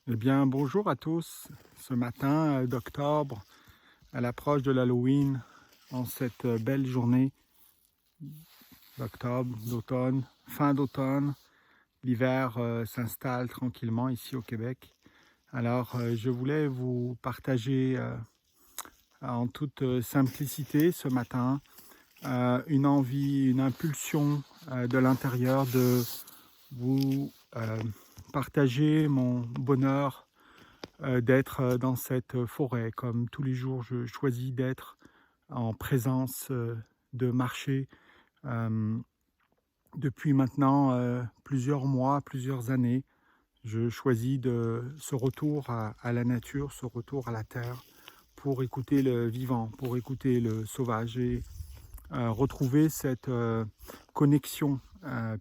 Eh bien, bonjour à tous. Ce matin d'octobre, à l'approche de l'Halloween, en cette belle journée d'octobre, d'automne, fin d'automne, l'hiver s'installe tranquillement ici au Québec. Alors, je voulais vous partager en toute simplicité ce matin une envie, une impulsion de l'intérieur de vous partager mon bonheur d'être dans cette forêt. Comme tous les jours, je choisis d'être en présence, de marcher euh, depuis maintenant plusieurs mois, plusieurs années. Je choisis ce retour à la nature, ce retour à la terre, pour écouter le vivant, pour écouter le sauvage et retrouver cette connexion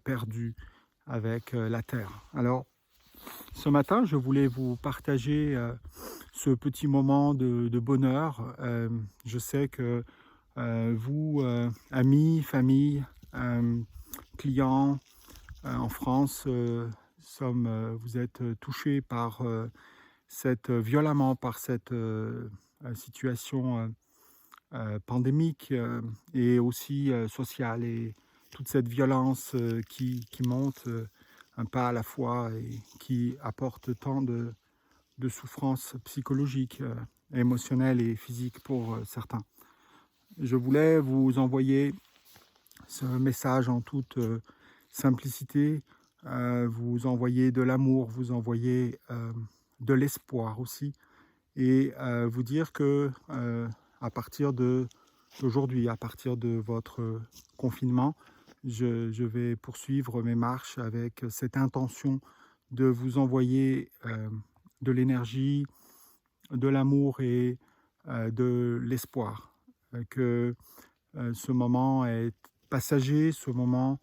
perdue avec la terre. Alors, ce matin, je voulais vous partager ce petit moment de bonheur. Je sais que vous, amis, famille, clients en France, vous êtes touchés par violemment par cette situation pandémique et aussi sociale et toute cette violence qui monte un pas à la fois et qui apporte tant de souffrances psychologiques, émotionnelles et physiques pour certains. Je voulais vous envoyer ce message en toute simplicité, vous envoyer de l'amour, vous envoyer de l'espoir aussi, et vous dire que à partir d'aujourd'hui, à partir de votre confinement, je vais poursuivre mes marches avec cette intention de vous envoyer de l'énergie, de l'amour et de l'espoir. Que ce moment est passager, ce moment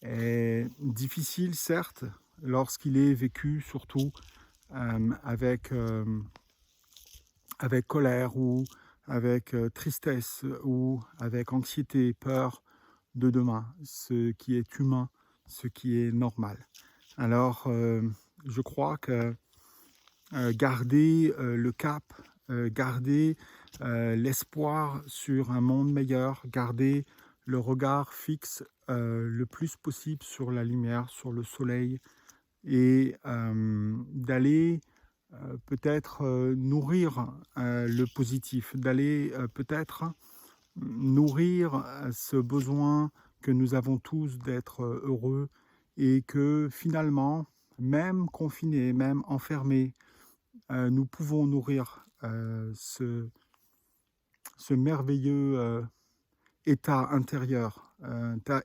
est difficile, certes, lorsqu'il est vécu surtout avec colère ou avec tristesse ou avec anxiété, peur de demain, ce qui est humain, ce qui est normal. Alors, je crois que garder le cap, garder l'espoir sur un monde meilleur, garder le regard fixe le plus possible sur la lumière, sur le soleil, et d'aller peut-être nourrir le positif, d'aller peut-être nourrir ce besoin que nous avons tous d'être heureux, et que finalement, même confinés, même enfermés, nous pouvons nourrir ce merveilleux état intérieur,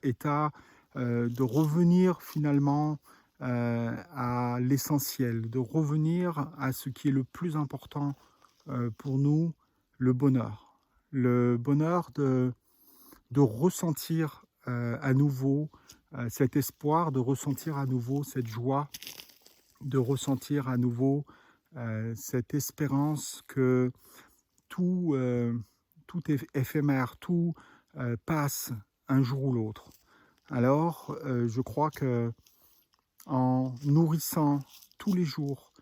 état de revenir finalement à l'essentiel, de revenir à ce qui est le plus important pour nous, le bonheur. Le bonheur de ressentir à nouveau cet espoir, de ressentir à nouveau cette joie, de ressentir à nouveau cette espérance que tout, tout est éphémère, tout passe un jour ou l'autre. Alors, je crois que en nourrissant tous les jours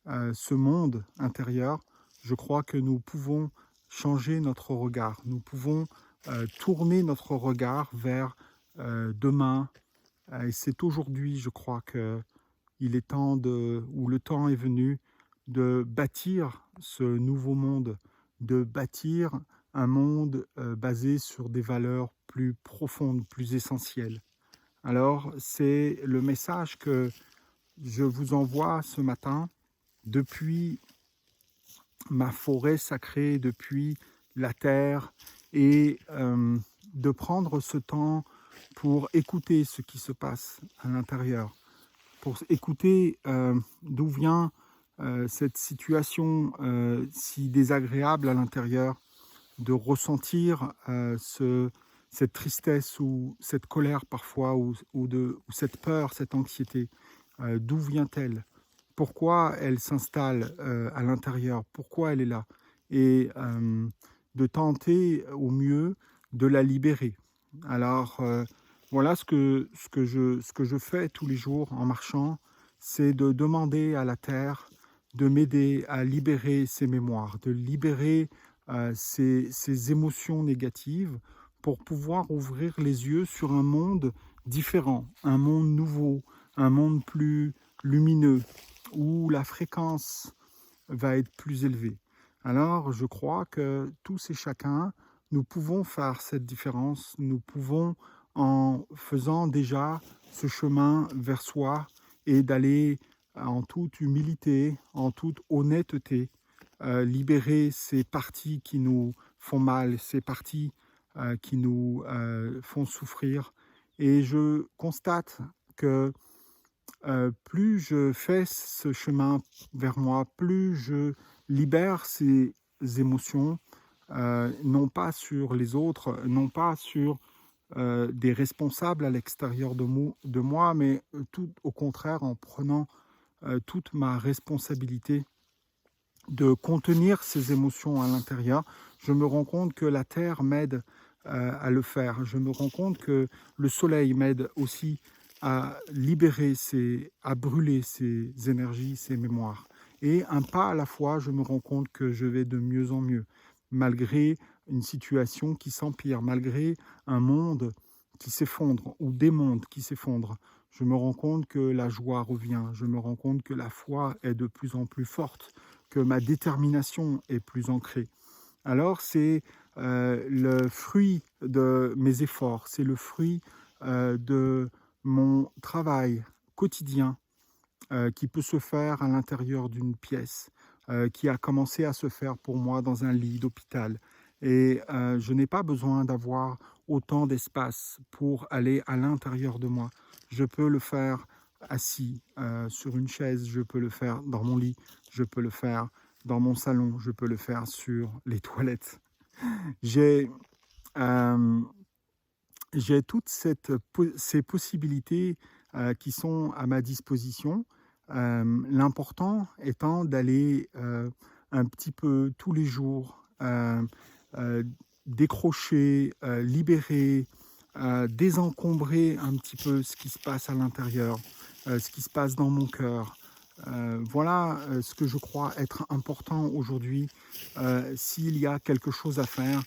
ce monde intérieur, je crois que nous pouvons changer notre regard. Nous pouvons tourner notre regard vers demain. Et c'est aujourd'hui, je crois, que il est temps ou le temps est venu de bâtir ce nouveau monde, de bâtir un monde basé sur des valeurs plus profondes, plus essentielles. Alors, c'est le message que je vous envoie ce matin depuis ma forêt sacrée, depuis la terre, et de prendre ce temps pour écouter ce qui se passe à l'intérieur, pour écouter d'où vient cette situation si désagréable à l'intérieur, de ressentir cette tristesse ou cette colère parfois, ou cette peur, cette anxiété. D'où vient-elle? Pourquoi elle s'installe à l'intérieur? Pourquoi elle est là? Et de tenter au mieux de la libérer. Alors, voilà ce que je fais tous les jours en marchant, c'est de demander à la terre de m'aider à libérer ces mémoires, de libérer ces émotions négatives pour pouvoir ouvrir les yeux sur un monde différent, un monde nouveau, un monde plus lumineux, où la fréquence va être plus élevée. Alors, je crois que tous et chacun, nous pouvons faire cette différence, nous pouvons, en faisant déjà ce chemin vers soi et d'aller en toute humilité, en toute honnêteté, libérer ces parties qui nous font mal, ces parties qui nous font souffrir. Et je constate que plus je fais ce chemin vers moi, plus je libère ces émotions, non pas sur les autres, non pas sur des responsables à l'extérieur de moi, mais tout au contraire en prenant toute ma responsabilité de contenir ces émotions à l'intérieur. Je me rends compte que la terre m'aide à le faire. Je me rends compte que le soleil m'aide aussi à libérer, à brûler ces énergies, ces mémoires. Et un pas à la fois, je me rends compte que je vais de mieux en mieux, malgré une situation qui s'empire, malgré un monde qui s'effondre ou des mondes qui s'effondrent. Je me rends compte que la joie revient, je me rends compte que la foi est de plus en plus forte, que ma détermination est plus ancrée. Alors c'est le fruit de mes efforts, c'est le fruit de mon travail quotidien qui peut se faire à l'intérieur d'une pièce, qui a commencé à se faire pour moi dans un lit d'hôpital. Et je n'ai pas besoin d'avoir autant d'espace pour aller à l'intérieur de moi. Je peux le faire assis sur une chaise, je peux le faire dans mon lit, je peux le faire dans mon salon, je peux le faire sur les toilettes. J'ai toutes ces possibilités qui sont à ma disposition. L'important étant d'aller un petit peu tous les jours euh, décrocher, libérer, désencombrer un petit peu ce qui se passe à l'intérieur, ce qui se passe dans mon cœur. Voilà ce que je crois être important aujourd'hui. S'il y a quelque chose à faire,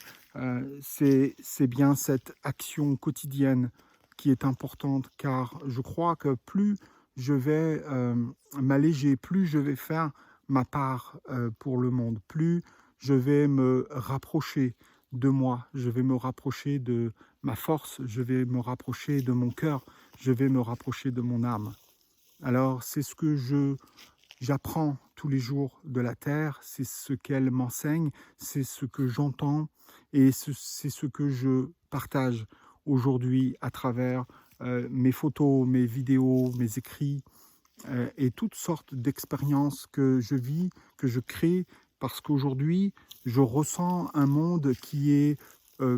c'est bien cette action quotidienne qui est importante, car je crois que plus je vais m'alléger, plus je vais faire ma part pour le monde, plus je vais me rapprocher de moi, je vais me rapprocher de ma force, je vais me rapprocher de mon cœur, je vais me rapprocher de mon âme. Alors c'est ce que j'apprends tous les jours de la terre, c'est ce qu'elle m'enseigne, c'est ce que j'entends et c'est ce que je partage aujourd'hui à travers mes photos, mes vidéos, mes écrits et toutes sortes d'expériences que je vis, que je crée, parce qu'aujourd'hui, je ressens un monde qui est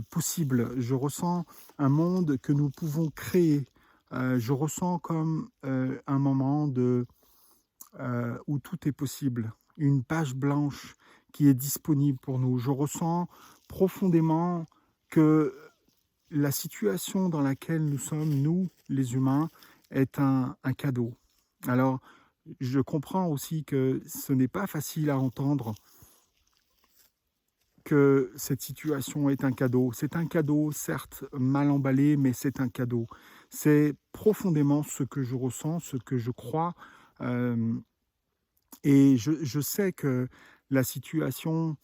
possible, je ressens un monde que nous pouvons créer, je ressens comme un moment où tout est possible, une page blanche qui est disponible pour nous. Je ressens profondément que la situation dans laquelle nous sommes, nous, les humains, est un cadeau. Alors, je comprends aussi que ce n'est pas facile à entendre que cette situation est un cadeau. C'est un cadeau, certes, mal emballé, mais c'est un cadeau. C'est profondément ce que je ressens, ce que je crois. Et je sais que la situation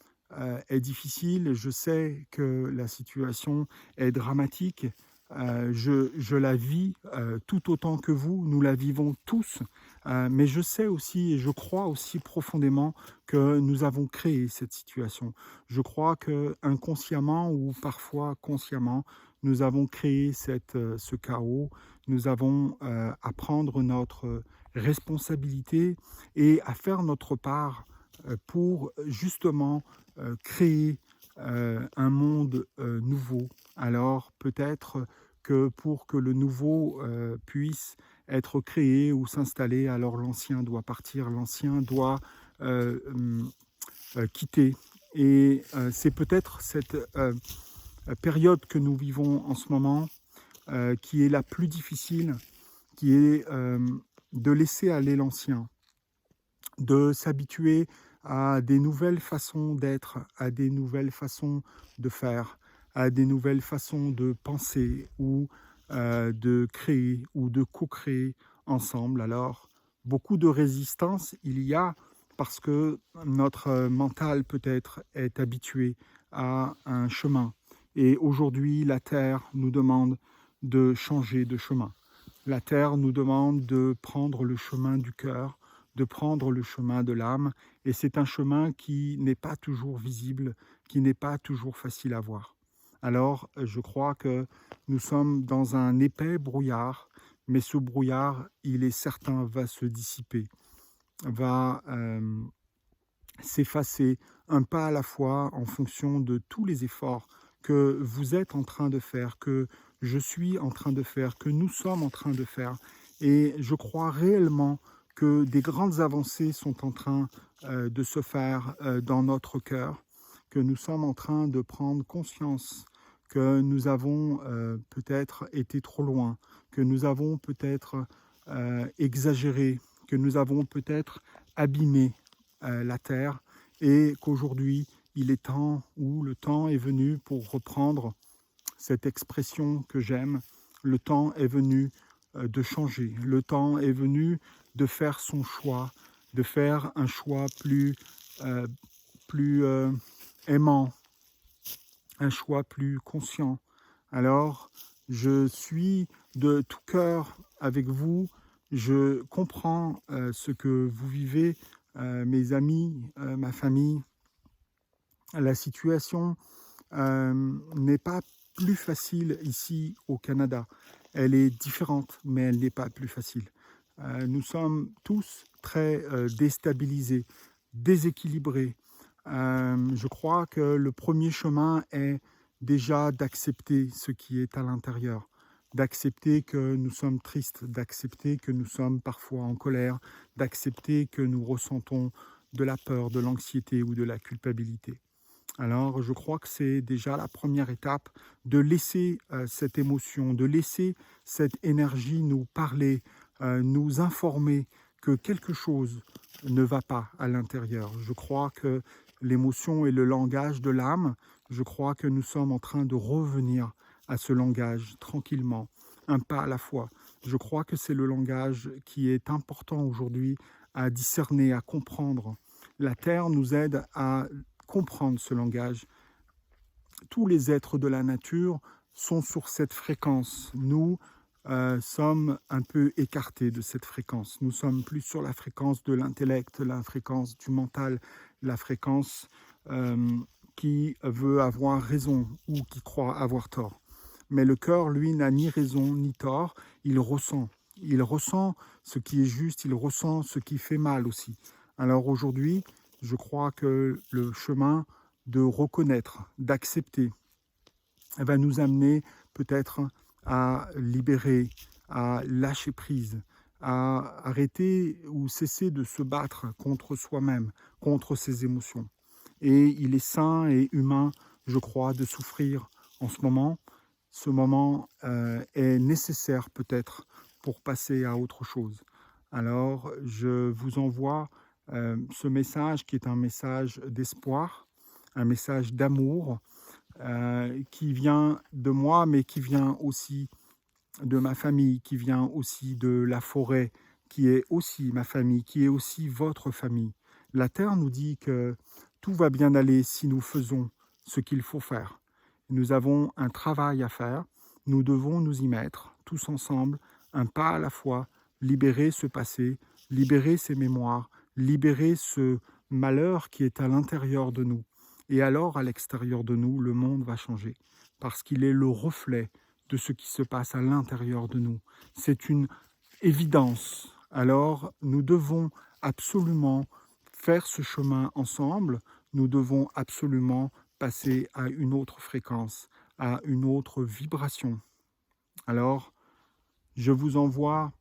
est difficile, je sais que la situation est dramatique, je la vis tout autant que vous, nous la vivons tous, mais je sais aussi et je crois aussi profondément que nous avons créé cette situation. Je crois que inconsciemment ou parfois consciemment, nous avons créé ce chaos, nous avons à prendre notre responsabilité et à faire notre part pour justement créer un monde nouveau. Alors peut-être que pour que le nouveau puisse être créé ou s'installer, alors l'ancien doit partir, l'ancien doit quitter. Et c'est peut-être cette période que nous vivons en ce moment qui est la plus difficile, qui est de laisser aller l'ancien, de s'habituer à des nouvelles façons d'être, à des nouvelles façons de faire, à des nouvelles façons de penser ou de créer ou de co-créer ensemble. Alors, beaucoup de résistance il y a parce que notre mental peut-être est habitué à un chemin. Et aujourd'hui, la Terre nous demande de changer de chemin. La Terre nous demande de prendre le chemin du cœur, de prendre le chemin de l'âme, et c'est un chemin qui n'est pas toujours visible, qui n'est pas toujours facile à voir. Alors, je crois que nous sommes dans un épais brouillard, mais ce brouillard, il est certain, va se dissiper, va s'effacer un pas à la fois en fonction de tous les efforts que vous êtes en train de faire, que je suis en train de faire, que nous sommes en train de faire. Et je crois réellement que des grandes avancées sont en train de se faire dans notre cœur, que nous sommes en train de prendre conscience que nous avons peut-être été trop loin, que nous avons peut-être exagéré, que nous avons peut-être abîmé la terre et qu'aujourd'hui il est temps ou le temps est venu pour reprendre cette expression que j'aime, le temps est venu de changer, le temps est venu de faire son choix, de faire un choix euh, plus aimant, un choix plus conscient. Alors, je suis de tout cœur avec vous, je comprends ce que vous vivez, mes amis, ma famille. La situation n'est pas plus facile ici au Canada. Elle est différente, mais elle n'est pas plus facile. Nous sommes tous très déstabilisés, déséquilibrés. Je crois que le premier chemin est déjà d'accepter ce qui est à l'intérieur, d'accepter que nous sommes tristes, d'accepter que nous sommes parfois en colère, d'accepter que nous ressentons de la peur, de l'anxiété ou de la culpabilité. Alors, je crois que c'est déjà la première étape de laisser cette émotion, de laisser cette énergie nous parler, nous informer que quelque chose ne va pas à l'intérieur. Je crois que l'émotion est le langage de l'âme. Je crois que nous sommes en train de revenir à ce langage tranquillement, un pas à la fois. Je crois que c'est le langage qui est important aujourd'hui à discerner, à comprendre. La Terre nous aide à comprendre ce langage. Tous les êtres de la nature sont sur cette fréquence. Nous sommes un peu écartés de cette fréquence. Nous sommes plus sur la fréquence de l'intellect, la fréquence du mental, la fréquence qui veut avoir raison ou qui croit avoir tort. Mais le cœur, lui, n'a ni raison ni tort. Il ressent. Il ressent ce qui est juste, il ressent ce qui fait mal aussi. Alors aujourd'hui, je crois que le chemin de reconnaître, d'accepter, va nous amener peut-être à libérer, à lâcher prise, à arrêter ou cesser de se battre contre soi-même, contre ses émotions. Et il est sain et humain, je crois, de souffrir en ce moment. Ce moment est nécessaire peut-être pour passer à autre chose. Alors, je vous envoie ce message qui est un message d'espoir, un message d'amour qui vient de moi, mais qui vient aussi de ma famille, qui vient aussi de la forêt, qui est aussi ma famille, qui est aussi votre famille. La Terre nous dit que tout va bien aller si nous faisons ce qu'il faut faire. Nous avons un travail à faire, nous devons nous y mettre, tous ensemble, un pas à la fois, libérer ce passé, libérer ces mémoires, libérer ce malheur qui est à l'intérieur de nous. Et alors, à l'extérieur de nous, le monde va changer, parce qu'il est le reflet de ce qui se passe à l'intérieur de nous. C'est une évidence. Alors, nous devons absolument faire ce chemin ensemble. Nous devons absolument passer à une autre fréquence, à une autre vibration. Alors, je vous envoie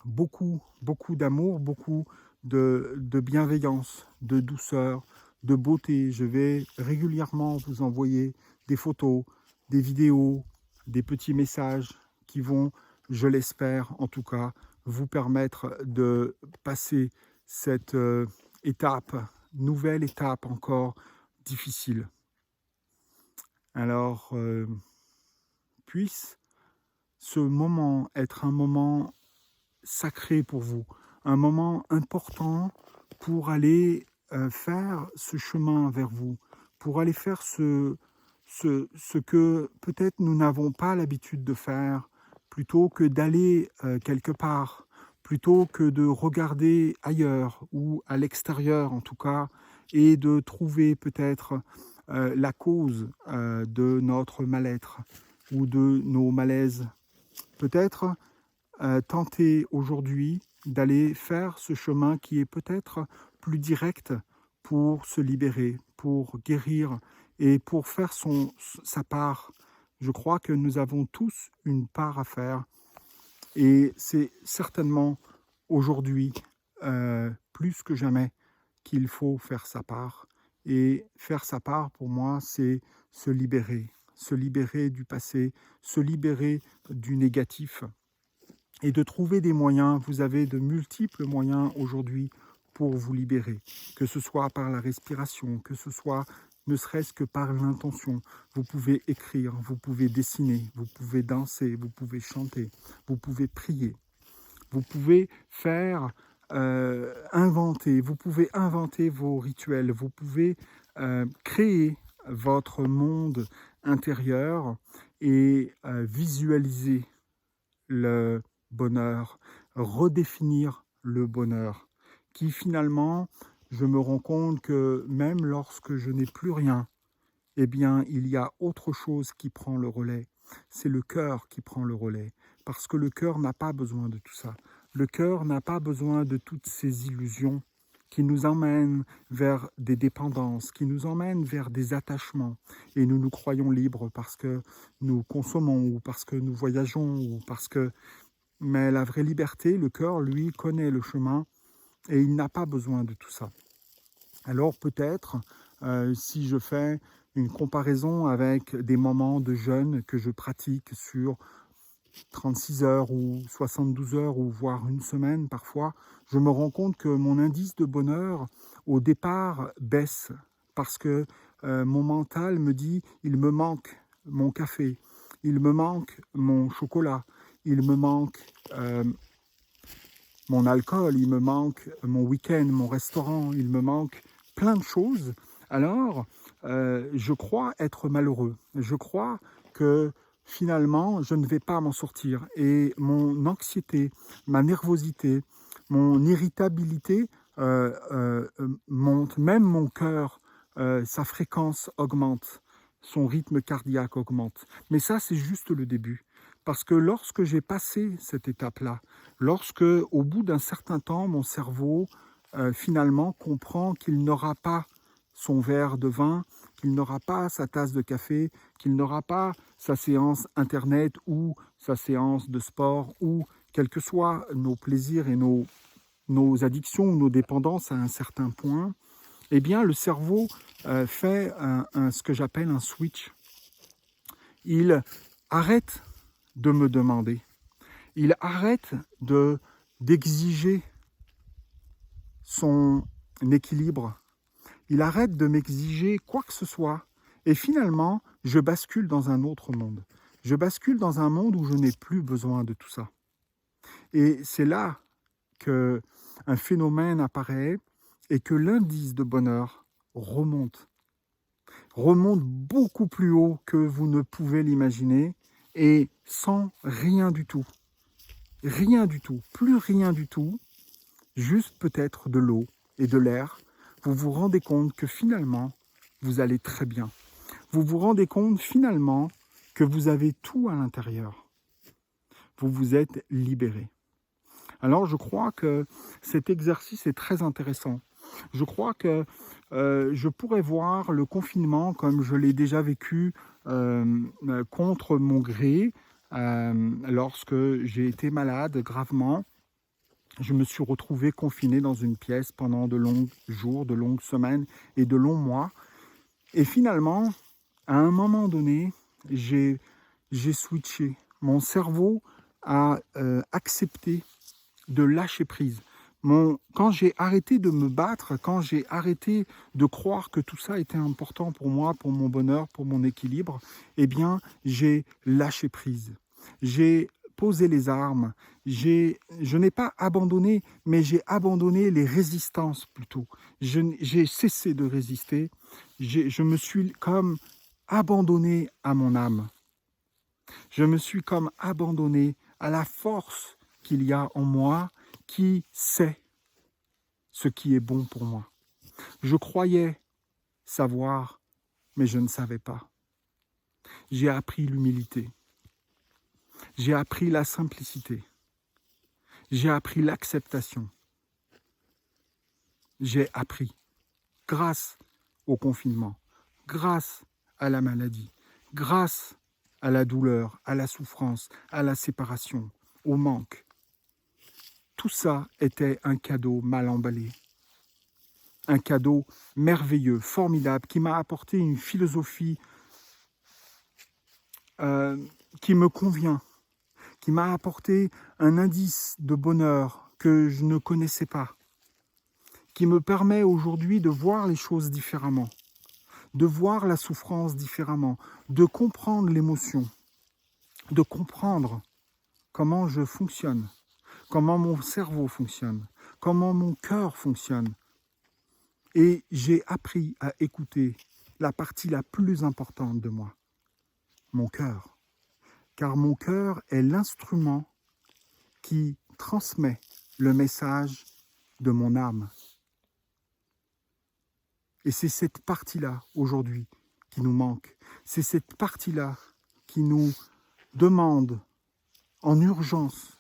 beaucoup d'amour, beaucoup de bienveillance, de douceur, de beauté. Je vais régulièrement vous envoyer des photos, des vidéos, des petits messages qui vont, je l'espère en tout cas, vous permettre de passer cette étape, nouvelle étape encore difficile. Alors, puisse ce moment être un moment sacré pour vous, un moment important pour aller faire ce chemin vers vous, pour aller faire ce que peut-être nous n'avons pas l'habitude de faire, plutôt que d'aller quelque part, plutôt que de regarder ailleurs ou à l'extérieur en tout cas, et de trouver peut-être la cause de notre mal-être ou de nos malaises. Peut-être tenter aujourd'hui d'aller faire ce chemin qui est peut-être plus direct pour se libérer, pour guérir et pour faire sa part. Je crois que nous avons tous une part à faire et c'est certainement aujourd'hui, plus que jamais, qu'il faut faire sa part. Et faire sa part, pour moi, c'est se libérer du passé, se libérer du négatif et de trouver des moyens. Vous avez de multiples moyens aujourd'hui pour vous libérer, que ce soit par la respiration, que ce soit ne serait-ce que par l'intention. Vous pouvez écrire, vous pouvez dessiner, vous pouvez danser, vous pouvez chanter, vous pouvez prier, vous pouvez faire vous pouvez inventer vos rituels, vous pouvez créer votre monde intérieur et visualiser le bonheur, redéfinir le bonheur, qui finalement, je me rends compte que même lorsque je n'ai plus rien, eh bien, il y a autre chose qui prend le relais. C'est le cœur qui prend le relais, parce que le cœur n'a pas besoin de tout ça. Le cœur n'a pas besoin de toutes ces illusions qui nous emmènent vers des dépendances, qui nous emmènent vers des attachements. Et nous nous croyons libres parce que nous consommons, ou parce que nous voyageons, ou parce que... Mais la vraie liberté, le cœur, lui, connaît le chemin et il n'a pas besoin de tout ça. Alors peut-être, si je fais une comparaison avec des moments de jeûne que je pratique sur 36 heures ou 72 heures ou voire une semaine parfois, je me rends compte que mon indice de bonheur au départ baisse parce que mon mental me dit il me manque mon café, il me manque mon chocolat, il me manque mon alcool, il me manque mon week-end, mon restaurant, il me manque plein de choses. Alors, je crois être malheureux. Je crois que finalement, je ne vais pas m'en sortir. Et mon anxiété, ma nervosité, mon irritabilité monte. Même mon cœur, sa fréquence augmente, son rythme cardiaque augmente. Mais ça, c'est juste le début. Parce que lorsque j'ai passé cette étape-là, lorsque, au bout d'un certain temps, mon cerveau finalement comprend qu'il n'aura pas son verre de vin, qu'il n'aura pas sa tasse de café, qu'il n'aura pas sa séance internet ou sa séance de sport ou quels que soient nos plaisirs et nos addictions ou nos dépendances à un certain point, eh bien le cerveau fait ce que j'appelle un switch. Il arrête de me demander. Il arrête d'exiger son équilibre. Il arrête de m'exiger quoi que ce soit. Et finalement, je bascule dans un autre monde. Je bascule dans un monde où je n'ai plus besoin de tout ça. Et c'est là qu'un phénomène apparaît et que l'indice de bonheur remonte beaucoup plus haut que vous ne pouvez l'imaginer et sans rien du tout. Rien du tout, plus rien du tout, juste peut-être de l'eau et de l'air. Vous vous rendez compte que finalement, vous allez très bien. Vous vous rendez compte finalement que vous avez tout à l'intérieur. Vous vous êtes libéré. Alors je crois que cet exercice est très intéressant. Je crois que je pourrais voir le confinement comme je l'ai déjà vécu contre mon gré lorsque j'ai été malade gravement. Je me suis retrouvé confiné dans une pièce pendant de longs jours, de longues semaines et de longs mois. Et finalement, à un moment donné, j'ai switché. Mon cerveau a accepté de lâcher prise. Quand j'ai arrêté de me battre, quand j'ai arrêté de croire que tout ça était important pour moi, pour mon bonheur, pour mon équilibre, eh bien, j'ai lâché prise. J'ai posé les armes. Je n'ai pas abandonné, mais j'ai abandonné les résistances plutôt. J'ai cessé de résister. Je me suis comme abandonné à mon âme. Je me suis comme abandonné à la force qu'il y a en moi qui sait ce qui est bon pour moi. Je croyais savoir, mais je ne savais pas. J'ai appris l'humilité. J'ai appris la simplicité. J'ai appris l'acceptation. J'ai appris, grâce au confinement, grâce à la maladie, grâce à la douleur, à la souffrance, à la séparation, au manque. Tout ça était un cadeau mal emballé. Un cadeau merveilleux, formidable, qui m'a apporté une philosophie qui me convient, qui m'a apporté un indice de bonheur que je ne connaissais pas, qui me permet aujourd'hui de voir les choses différemment, de voir la souffrance différemment, de comprendre l'émotion, de comprendre comment je fonctionne, comment mon cerveau fonctionne, comment mon cœur fonctionne. Et j'ai appris à écouter la partie la plus importante de moi, mon cœur. Car mon cœur est l'instrument qui transmet le message de mon âme. Et c'est cette partie-là, aujourd'hui, qui nous manque. C'est cette partie-là qui nous demande en urgence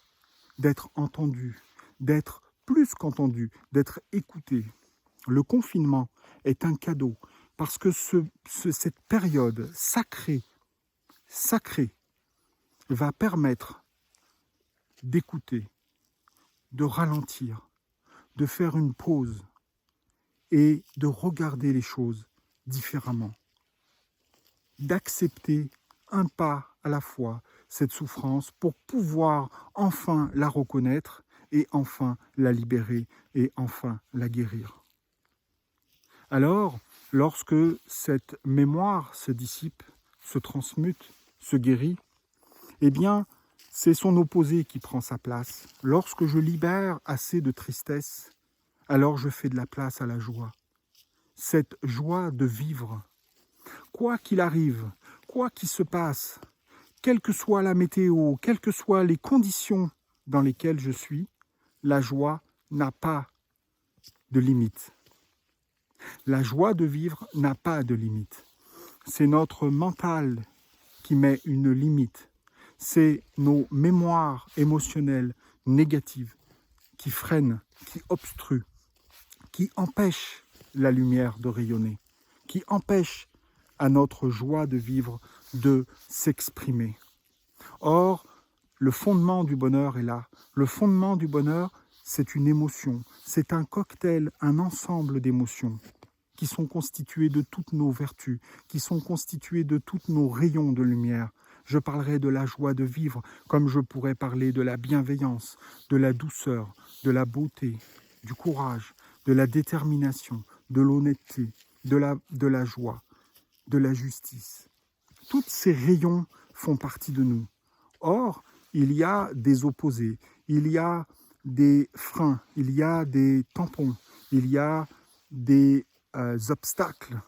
d'être entendue, d'être plus qu'entendue, d'être écoutée. Le confinement est un cadeau parce que cette période sacrée va permettre d'écouter, de ralentir, de faire une pause et de regarder les choses différemment, d'accepter un pas à la fois cette souffrance pour pouvoir enfin la reconnaître et enfin la libérer et enfin la guérir. Alors, lorsque cette mémoire se dissipe, se transmute, se guérit, eh bien, c'est son opposé qui prend sa place. Lorsque je libère assez de tristesse, alors je fais de la place à la joie. Cette joie de vivre, quoi qu'il arrive, quoi qu'il se passe, quelle que soit la météo, quelles que soient les conditions dans lesquelles je suis, la joie n'a pas de limite. La joie de vivre n'a pas de limite. C'est notre mental qui met une limite. C'est nos mémoires émotionnelles négatives qui freinent, qui obstruent, qui empêchent la lumière de rayonner, qui empêchent à notre joie de vivre de s'exprimer. Or, le fondement du bonheur est là. Le fondement du bonheur, c'est une émotion, c'est un cocktail, un ensemble d'émotions qui sont constituées de toutes nos vertus, qui sont constituées de tous nos rayons de lumière. Je parlerai de la joie de vivre, comme je pourrais parler de la bienveillance, de la douceur, de la beauté, du courage, de la détermination, de l'honnêteté, de la joie, de la justice. Tous ces rayons font partie de nous. Or, il y a des opposés, il y a des freins, il y a des tampons, il y a des obstacles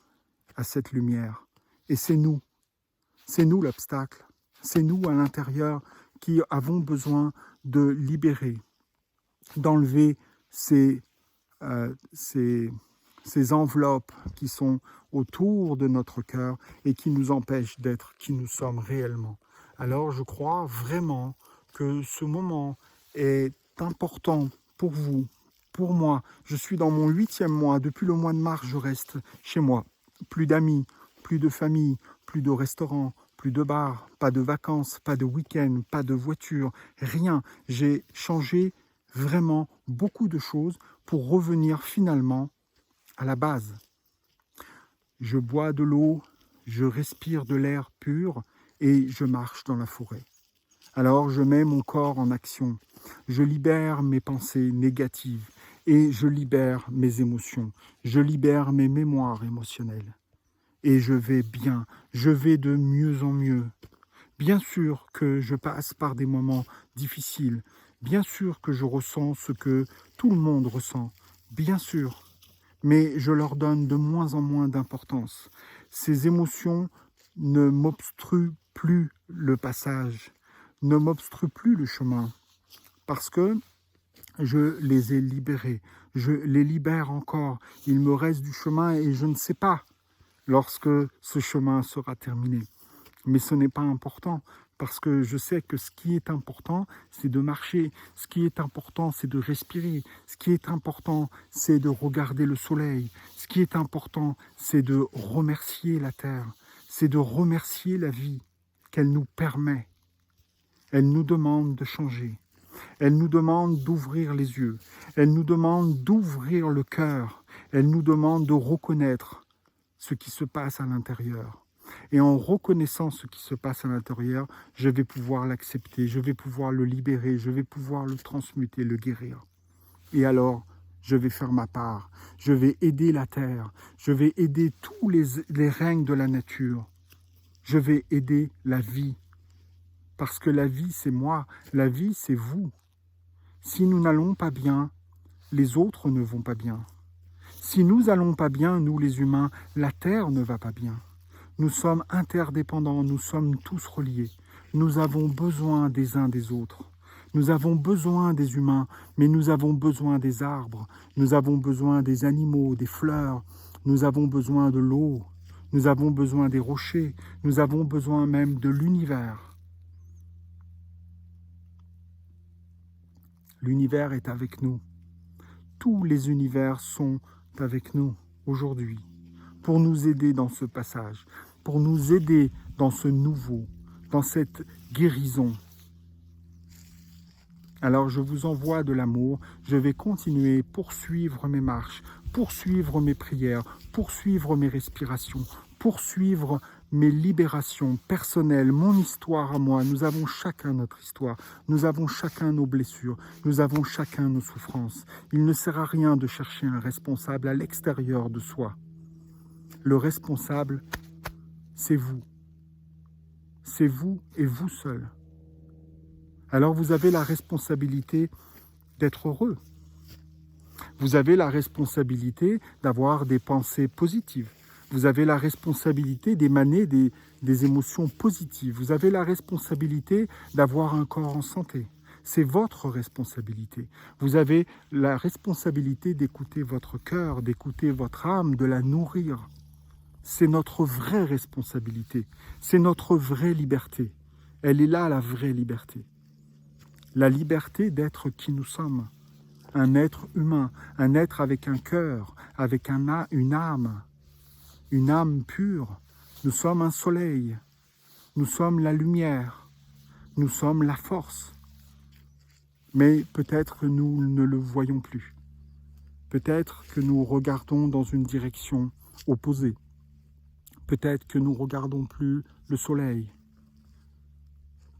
à cette lumière. Et c'est nous l'obstacle. C'est nous à l'intérieur qui avons besoin de libérer, d'enlever ces enveloppes qui sont autour de notre cœur et qui nous empêchent d'être qui nous sommes réellement. Alors je crois vraiment que ce moment est important pour vous, pour moi. Je suis dans mon 8e mois. Depuis le mois de mars, je reste chez moi. Plus d'amis, plus de famille, plus de restaurants, plus de bars, pas de vacances, pas de week-end, pas de voiture, rien. J'ai changé vraiment beaucoup de choses pour revenir finalement à la base. Je bois de l'eau, je respire de l'air pur et je marche dans la forêt. Alors je mets mon corps en action, je libère mes pensées négatives et je libère mes émotions, je libère mes mémoires émotionnelles. Et je vais bien, je vais de mieux en mieux. Bien sûr que je passe par des moments difficiles, bien sûr que je ressens ce que tout le monde ressent, bien sûr, mais je leur donne de moins en moins d'importance. Ces émotions ne m'obstruent plus le passage, ne m'obstruent plus le chemin, parce que je les ai libérés, je les libère encore. Il me reste du chemin et je ne sais pas lorsque ce chemin sera terminé. Mais ce n'est pas important, parce que je sais que ce qui est important, c'est de marcher. Ce qui est important, c'est de respirer. Ce qui est important, c'est de regarder le soleil. Ce qui est important, c'est de remercier la terre. C'est de remercier la vie qu'elle nous permet. Elle nous demande de changer. Elle nous demande d'ouvrir les yeux. Elle nous demande d'ouvrir le cœur. Elle nous demande de reconnaître ce qui se passe à l'intérieur. Et en reconnaissant ce qui se passe à l'intérieur, je vais pouvoir l'accepter, je vais pouvoir le libérer, je vais pouvoir le transmuter, le guérir. Et alors, je vais faire ma part, je vais aider la terre, je vais aider tous les règnes de la nature, je vais aider la vie. Parce que la vie, c'est moi, la vie, c'est vous. Si nous n'allons pas bien, les autres ne vont pas bien. Si nous n'allons pas bien, nous les humains, la terre ne va pas bien. Nous sommes interdépendants, nous sommes tous reliés. Nous avons besoin des uns des autres. Nous avons besoin des humains, mais nous avons besoin des arbres. Nous avons besoin des animaux, des fleurs. Nous avons besoin de l'eau. Nous avons besoin des rochers. Nous avons besoin même de l'univers. L'univers est avec nous. Tous les univers sont avec nous aujourd'hui pour nous aider dans ce passage, pour nous aider dans ce nouveau, dans cette guérison. Alors je vous envoie de l'amour, je vais continuer, poursuivre mes marches, poursuivre mes prières, poursuivre mes respirations, poursuivre mes libérations personnelles, mon histoire à moi. Nous avons chacun notre histoire, nous avons chacun nos blessures, nous avons chacun nos souffrances. Il ne sert à rien de chercher un responsable à l'extérieur de soi. Le responsable, c'est vous. C'est vous et vous seul. Alors vous avez la responsabilité d'être heureux. Vous avez la responsabilité d'avoir des pensées positives. Vous avez la responsabilité d'émaner des émotions positives. Vous avez la responsabilité d'avoir un corps en santé. C'est votre responsabilité. Vous avez la responsabilité d'écouter votre cœur, d'écouter votre âme, de la nourrir. C'est notre vraie responsabilité. C'est notre vraie liberté. Elle est là, la vraie liberté. La liberté d'être qui nous sommes. Un être humain, un être avec un cœur, avec une âme pure. Nous sommes un soleil, nous sommes la lumière, nous sommes la force. Mais peut-être que nous ne le voyons plus. Peut-être que nous regardons dans une direction opposée. Peut-être que nous ne regardons plus le soleil.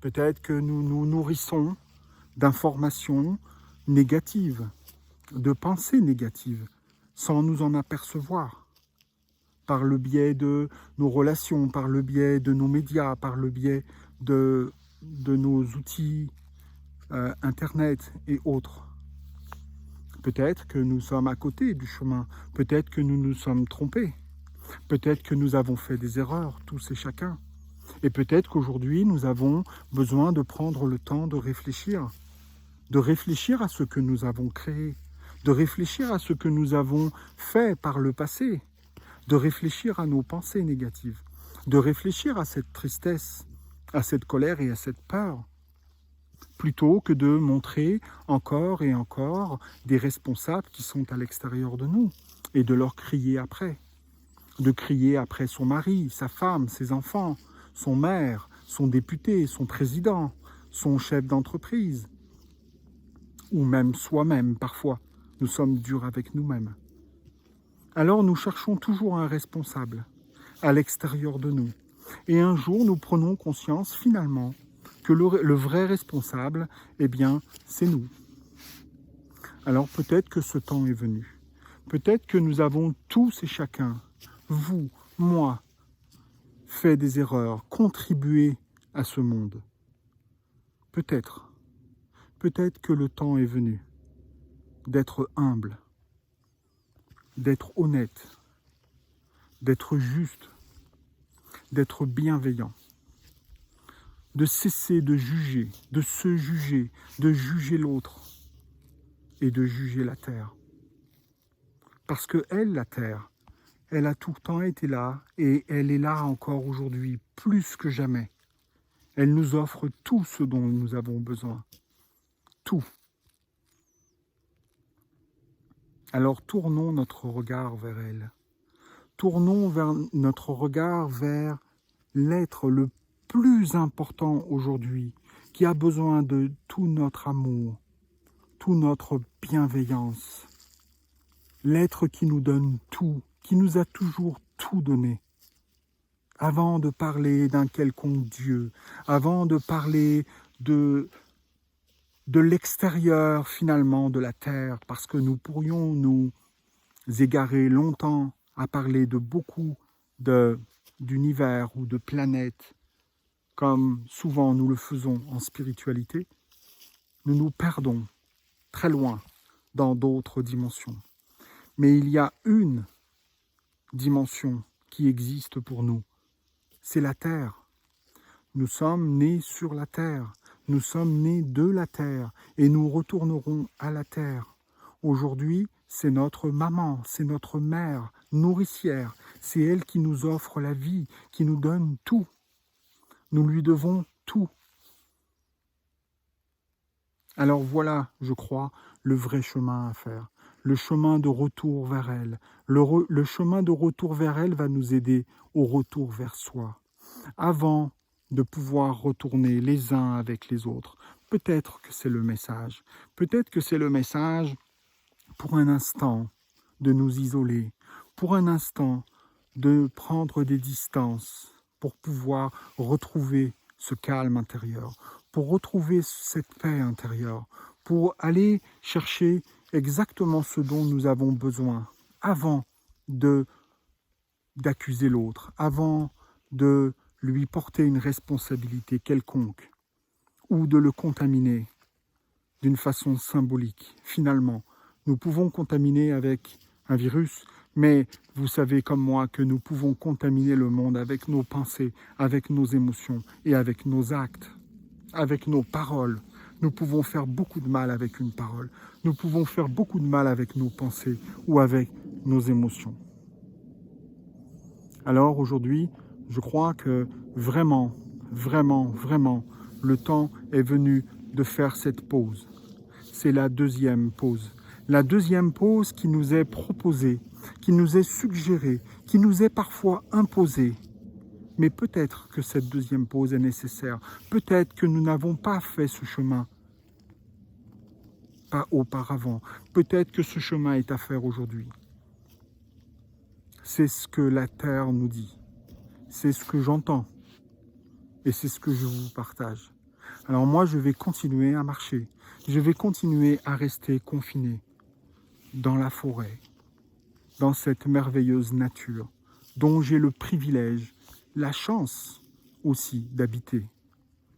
Peut-être que nous nous nourrissons d'informations négatives, de pensées négatives, sans nous en apercevoir, par le biais de nos relations, par le biais de nos médias, par le biais de nos outils Internet et autres. Peut-être que nous sommes à côté du chemin, peut-être que nous nous sommes trompés, peut-être que nous avons fait des erreurs, tous et chacun. Et peut-être qu'aujourd'hui, nous avons besoin de prendre le temps de réfléchir à ce que nous avons créé, de réfléchir à ce que nous avons fait par le passé, de réfléchir à nos pensées négatives, de réfléchir à cette tristesse, à cette colère et à cette peur, plutôt que de montrer encore et encore des responsables qui sont à l'extérieur de nous et de leur crier après. De crier après son mari, sa femme, ses enfants, son maire, son député, son président, son chef d'entreprise, ou même soi-même parfois. Nous sommes durs avec nous-mêmes. Alors nous cherchons toujours un responsable à l'extérieur de nous. Et un jour, nous prenons conscience finalement que le vrai responsable, eh bien, c'est nous. Alors peut-être que ce temps est venu. Peut-être que nous avons tous et chacun, vous, moi, fait des erreurs, contribué à ce monde. Peut-être, peut-être que le temps est venu d'être humble, d'être honnête, d'être juste, d'être bienveillant, de cesser de juger, de se juger, de juger l'autre et de juger la terre. Parce que elle, la terre, elle a tout le temps été là et elle est là encore aujourd'hui, plus que jamais. Elle nous offre tout ce dont nous avons besoin. Tout. Alors tournons notre regard vers elle. Tournons notre regard vers l'être le plus important aujourd'hui, qui a besoin de tout notre amour, toute notre bienveillance. L'être qui nous donne tout, qui nous a toujours tout donné. Avant de parler d'un quelconque Dieu, avant de parler de l'extérieur finalement de la terre, parce que nous pourrions nous égarer longtemps à parler de beaucoup d'univers ou de planètes, comme souvent nous le faisons en spiritualité, nous nous perdons très loin dans d'autres dimensions. Mais il y a une dimension qui existe pour nous, c'est la terre. Nous sommes nés sur la terre, nous sommes nés de la terre et nous retournerons à la terre. Aujourd'hui, c'est notre maman, c'est notre mère nourricière, c'est elle qui nous offre la vie, qui nous donne tout. Nous lui devons tout. Alors voilà, je crois, le vrai chemin à faire, le chemin de retour vers elle. Le chemin de retour vers elle va nous aider au retour vers soi. Avant de pouvoir retourner les uns avec les autres. Peut-être que c'est le message. Peut-être que c'est le message pour un instant de nous isoler, pour un instant de prendre des distances pour pouvoir retrouver ce calme intérieur, pour retrouver cette paix intérieure, pour aller chercher exactement ce dont nous avons besoin avant d'accuser l'autre, avant de lui porter une responsabilité quelconque ou de le contaminer d'une façon symbolique. Finalement, nous pouvons contaminer avec un virus, mais vous savez comme moi que nous pouvons contaminer le monde avec nos pensées, avec nos émotions et avec nos actes, avec nos paroles. Nous pouvons faire beaucoup de mal avec une parole. Nous pouvons faire beaucoup de mal avec nos pensées ou avec nos émotions. Alors aujourd'hui, je crois que vraiment, le temps est venu de faire cette pause. C'est la deuxième pause. La deuxième pause qui nous est proposée, qui nous est suggérée, qui nous est parfois imposée. Mais peut-être que cette deuxième pause est nécessaire. Peut-être que nous n'avons pas fait ce chemin pas auparavant. Peut-être que ce chemin est à faire aujourd'hui. C'est ce que la Terre nous dit. C'est ce que j'entends. Et c'est ce que je vous partage. Alors moi, je vais continuer à marcher. Je vais continuer à rester confiné dans la forêt, dans cette merveilleuse nature dont j'ai le privilège, la chance aussi d'habiter.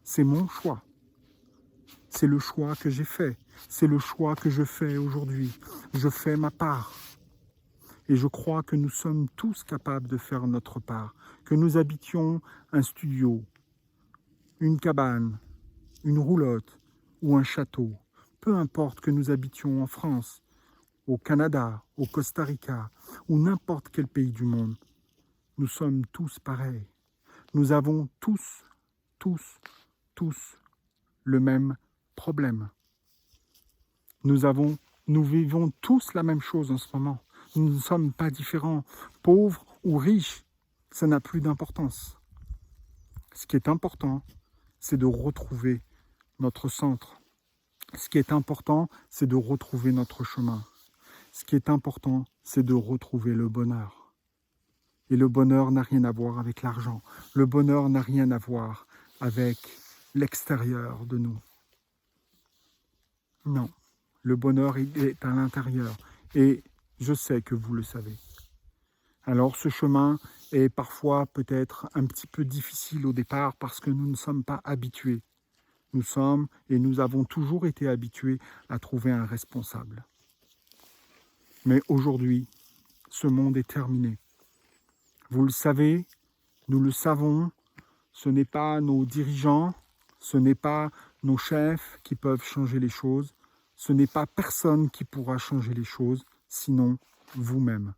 C'est mon choix. C'est le choix que j'ai fait. C'est le choix que je fais aujourd'hui. Je fais ma part. Et je crois que nous sommes tous capables de faire notre part. Que nous habitions un studio, une cabane, une roulotte ou un château. Peu importe que nous habitions en France, au Canada, au Costa Rica ou n'importe quel pays du monde. Nous sommes tous pareils. Nous avons tous le même problème. Nous vivons tous la même chose en ce moment. Nous ne sommes pas différents, pauvres ou riches. Ça n'a plus d'importance. Ce qui est important, c'est de retrouver notre centre. Ce qui est important, c'est de retrouver notre chemin. Ce qui est important, c'est de retrouver le bonheur. Et le bonheur n'a rien à voir avec l'argent. Le bonheur n'a rien à voir avec l'extérieur de nous. Non, Le bonheur est à l'intérieur. Et je sais que vous le savez. Alors ce chemin est parfois peut-être un petit peu difficile au départ parce que nous ne sommes pas habitués. Nous sommes et nous avons toujours été habitués à trouver un responsable. Mais aujourd'hui, ce monde est terminé. Vous le savez, nous le savons, ce n'est pas nos dirigeants, ce n'est pas nos chefs qui peuvent changer les choses, ce n'est pas personne qui pourra changer les choses, sinon vous-même.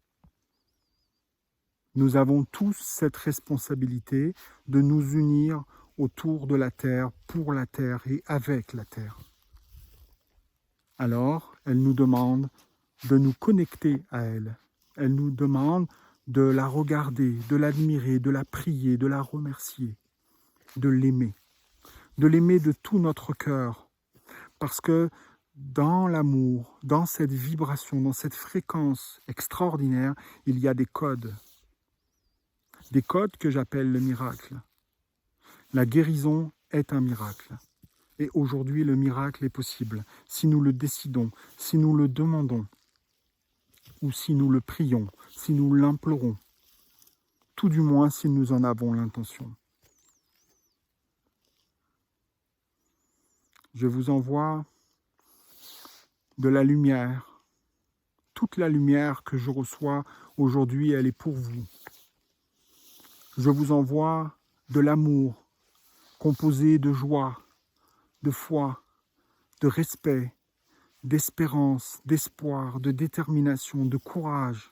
Nous avons tous cette responsabilité de nous unir autour de la terre, pour la terre et avec la terre. Alors, elle nous demande de nous connecter à elle. Elle nous demande de la regarder, de l'admirer, de la prier, de la remercier, de l'aimer de tout notre cœur. Parce que dans l'amour, dans cette vibration, dans cette fréquence extraordinaire, il y a des codes. Des codes que j'appelle le miracle. La guérison est un miracle. Et aujourd'hui, le miracle est possible si nous le décidons, si nous le demandons, ou si nous le prions, si nous l'implorons, tout du moins si nous en avons l'intention. Je vous envoie de la lumière. Toute la lumière que je reçois aujourd'hui, elle est pour vous. Je vous envoie de l'amour, composé de joie, de foi, de respect, d'espérance, d'espoir, de détermination, de courage,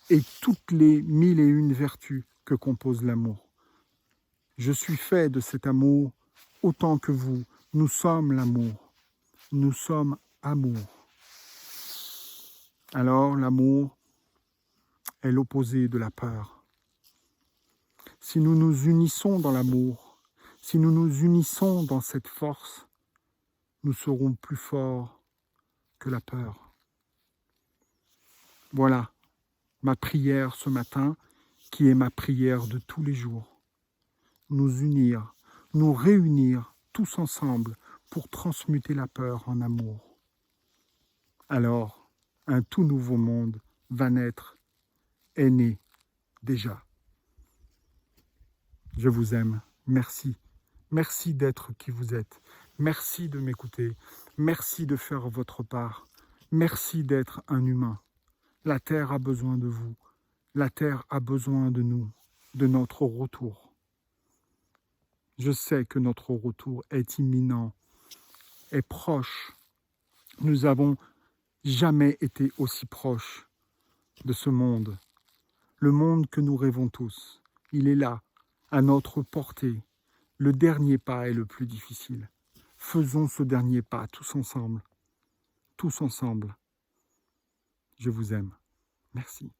et toutes les 1001 vertus que compose l'amour. Je suis fait de cet amour autant que vous. Nous sommes l'amour. Nous sommes amour. Alors l'amour est l'opposé de la peur. Si nous nous unissons dans l'amour, si nous nous unissons dans cette force, nous serons plus forts que la peur. Voilà ma prière ce matin, qui est ma prière de tous les jours. Nous unir, nous réunir tous ensemble pour transmuter la peur en amour. Alors, un tout nouveau monde va naître, est né déjà. Je vous aime. Merci. Merci d'être qui vous êtes. Merci de m'écouter. Merci de faire votre part. Merci d'être un humain. La Terre a besoin de vous. La Terre a besoin de nous, de notre retour. Je sais que notre retour est imminent, est proche. Nous n'avons jamais été aussi proches de ce monde. Le monde que nous rêvons tous, il est là, à notre portée. Le dernier pas est le plus difficile. Faisons ce dernier pas tous ensemble. Tous ensemble. Je vous aime. Merci.